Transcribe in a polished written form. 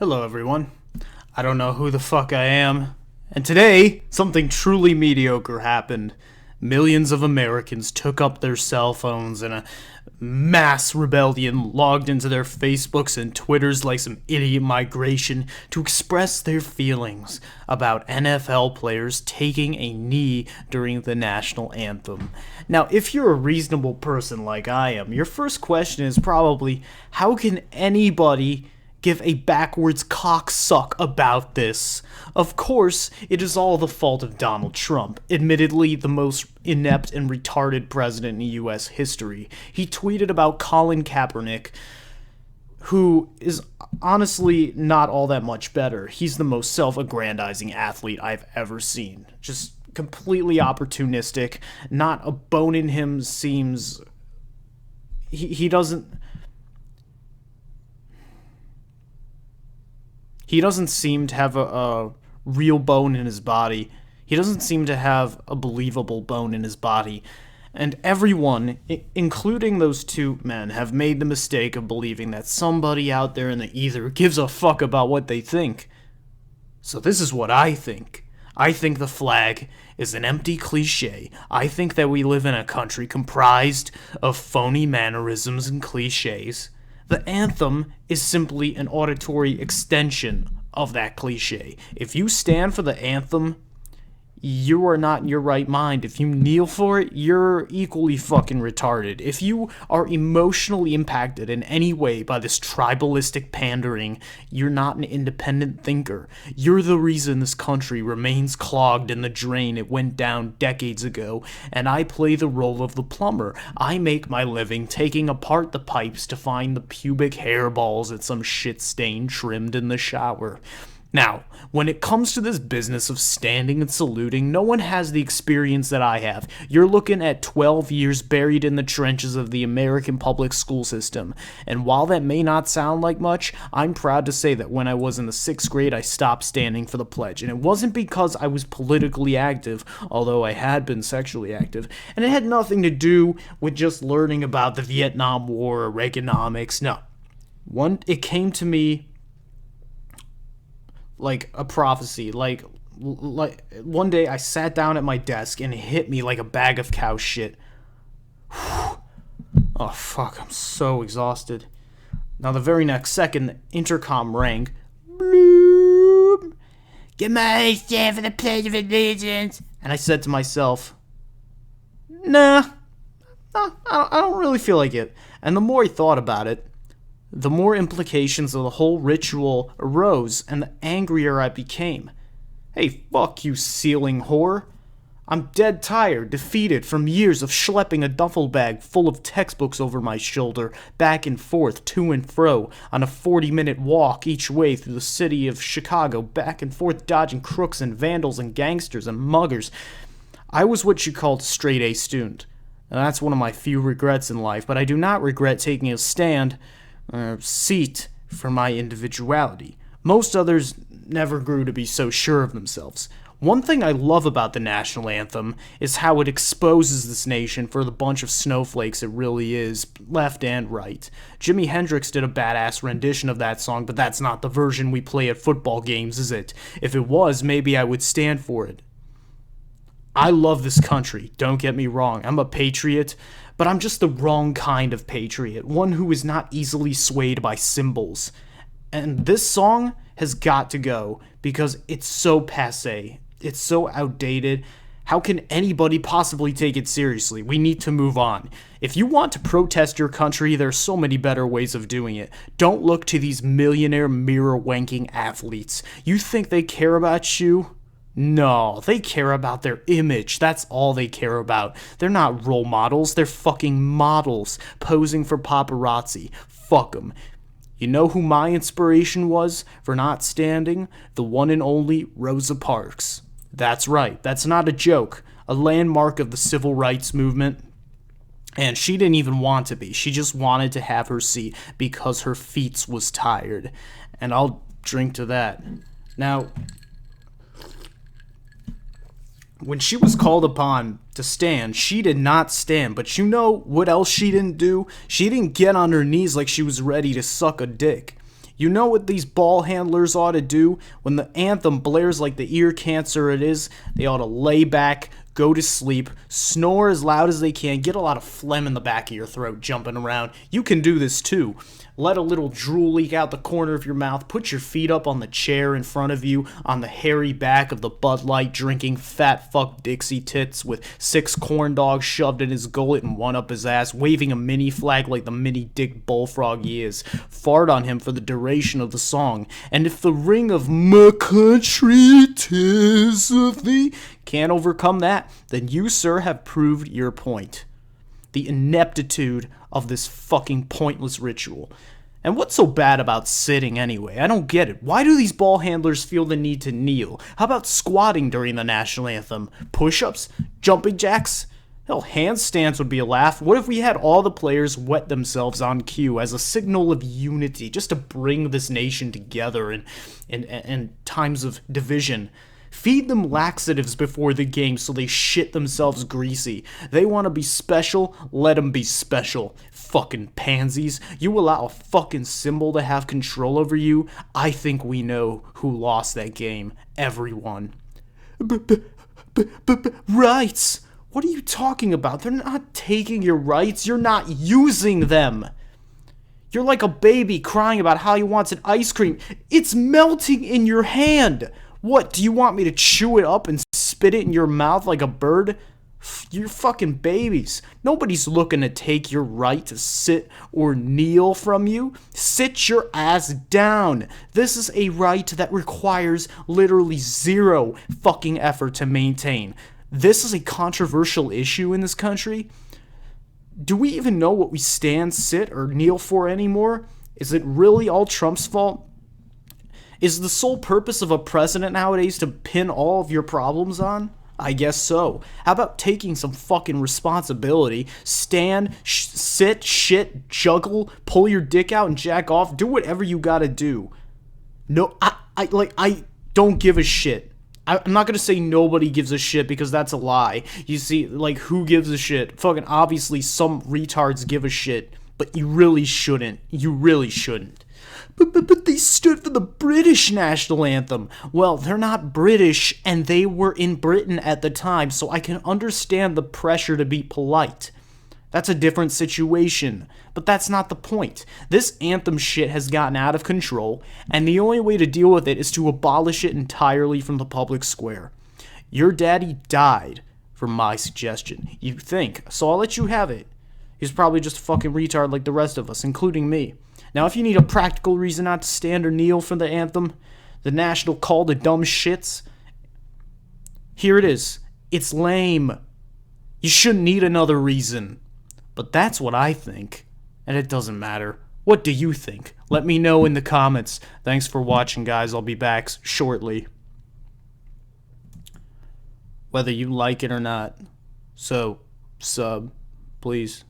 Hello, everyone. I don't know who the fuck I am. And today, something truly mediocre happened. Millions of Americans took up their cell phones in a mass rebellion, logged into their Facebooks and Twitters like some idiot migration to express their feelings about NFL players taking a knee during the national anthem. Now, if you're a reasonable person like I am, your first question is probably, how can anybody give a backwards cocksuck about this? Of course, it is all the fault of Donald Trump, admittedly the most inept and retarded president in U.S. history. He tweeted about Colin Kaepernick, who is honestly not all that much better. He's the most self-aggrandizing athlete I've ever seen. Just completely opportunistic. Not a bone in him seems... He doesn't seem to have a real bone in his body. He doesn't seem to have a believable bone in his body. And everyone, including those two men, have made the mistake of believing that somebody out there in the ether gives a fuck about what they think. So this is what I think. I think the flag is an empty cliche. I think that we live in a country comprised of phony mannerisms and cliches. The anthem is simply an auditory extension of that cliche. If you stand for the anthem, you are not in your right mind. If you kneel for it, you're equally fucking retarded. If you are emotionally impacted in any way by this tribalistic pandering, you're not an independent thinker. You're the reason this country remains clogged in the drain it went down decades ago, and I play the role of the plumber. I make my living taking apart the pipes to find the pubic hairballs that some shit stain trimmed in the shower. Now, when it comes to this business of standing and saluting, no one has the experience that I have. You're looking at 12 years buried in the trenches of the American public school system. And while that may not sound like much, I'm proud to say that when I was in the 6th grade, I stopped standing for the pledge. And it wasn't because I was politically active, although I had been sexually active. And it had nothing to do with just learning about the Vietnam War or Reaganomics. No. It came to me like a prophecy. Like one day I sat down at my desk and it hit me like a bag of cow shit. Oh fuck, I'm so exhausted. Now the very next second, the intercom rang. Bloop. Get my stand for the Pledge of Allegiance. And I said to myself, nah, I don't really feel like it. And the more I thought about it, the more implications of the whole ritual arose, and the angrier I became. Hey, fuck you, ceiling whore. I'm dead tired, defeated from years of schlepping a duffel bag full of textbooks over my shoulder, back and forth, to and fro, on a 40-minute walk each way through the city of Chicago, back and forth dodging crooks and vandals and gangsters and muggers. I was what you called a straight-A student, and that's one of my few regrets in life, but I do not regret taking a stand seat for my individuality. Most others never grew to be so sure of themselves. One thing I love about the national anthem is how it exposes this nation for the bunch of snowflakes it really is, left and right. Jimi Hendrix did a badass rendition of that song, but that's not the version we play at football games, is it? If it was, maybe I would stand for it. I love this country, don't get me wrong. I'm a patriot, but I'm just the wrong kind of patriot, one who is not easily swayed by symbols. And this song has got to go because it's so passé. It's so outdated. How can anybody possibly take it seriously? We need to move on. If you want to protest your country, there are so many better ways of doing it. Don't look to these millionaire mirror-wanking athletes. You think they care about you? No, they care about their image. That's all they care about. They're not role models. They're fucking models posing for paparazzi. Fuck them. You know who my inspiration was for not standing? The one and only Rosa Parks. That's right. That's not a joke. A landmark of the civil rights movement. And she didn't even want to be. She just wanted to have her seat because her feet was tired. And I'll drink to that. Now, when she was called upon to stand, she did not stand. But you know what else she didn't do? She didn't get on her knees like she was ready to suck a dick. You know what these ball handlers ought to do? When the anthem blares like the ear cancer it is, they ought to lay back, go to sleep, snore as loud as they can, get a lot of phlegm in the back of your throat jumping around. You can do this too. Let a little drool leak out the corner of your mouth, put your feet up on the chair in front of you, on the hairy back of the Bud Light drinking fat fuck Dixie tits with 6 corn dogs shoved in his gullet and one up his ass, waving a mini flag like the mini dick bullfrog he is. Fart on him for the duration of the song. And if the ring of "my country 'tis of thee" can't overcome that, then you, sir, have proved your point. The ineptitude of this fucking pointless ritual. And what's so bad about sitting anyway? I don't get it. Why do these ball handlers feel the need to kneel? How about squatting during the national anthem? Push-ups? Jumping jacks? Hell, handstands would be a laugh. What if we had all the players wet themselves on cue as a signal of unity, just to bring this nation together in times of division? Feed them laxatives before the game so they shit themselves greasy. They want to be special, let them be special. Fucking pansies. You allow a fucking symbol to have control over you? I think we know who lost that game. Everyone. Rights? What are you talking about? They're not taking your rights. You're not using them. You're like a baby crying about how he wants an ice cream. It's melting in your hand. What, do you want me to chew it up and spit it in your mouth like a bird? You're fucking babies. Nobody's looking to take your right to sit or kneel from you. Sit your ass down. This is a right that requires literally zero fucking effort to maintain. This is a controversial issue in this country. Do we even know what we stand, sit, or kneel for anymore? Is it really all Trump's fault? Is the sole purpose of a president nowadays to pin all of your problems on? I guess so. How about taking some fucking responsibility? Stand, sit, shit, juggle, pull your dick out and jack off. Do whatever you gotta do. No, I don't give a shit. I'm not gonna say nobody gives a shit because that's a lie. You see, like, who gives a shit? Fucking obviously some retards give a shit. But you really shouldn't. You really shouldn't. But they stood for the British national anthem. Well, they're not British, and they were in Britain at the time, so I can understand the pressure to be polite. That's a different situation, but that's not the point. This anthem shit has gotten out of control, and the only way to deal with it is to abolish it entirely from the public square. Your daddy died for my suggestion. You think, so I'll let you have it. He's probably just a fucking retard like the rest of us, including me. Now, if you need a practical reason not to stand or kneel for the anthem, the national call to dumb shits, here it is. It's lame. You shouldn't need another reason. But that's what I think. And it doesn't matter. What do you think? Let me know in the comments. Thanks for watching, guys. I'll be back shortly. Whether you like it or not. So, sub, please.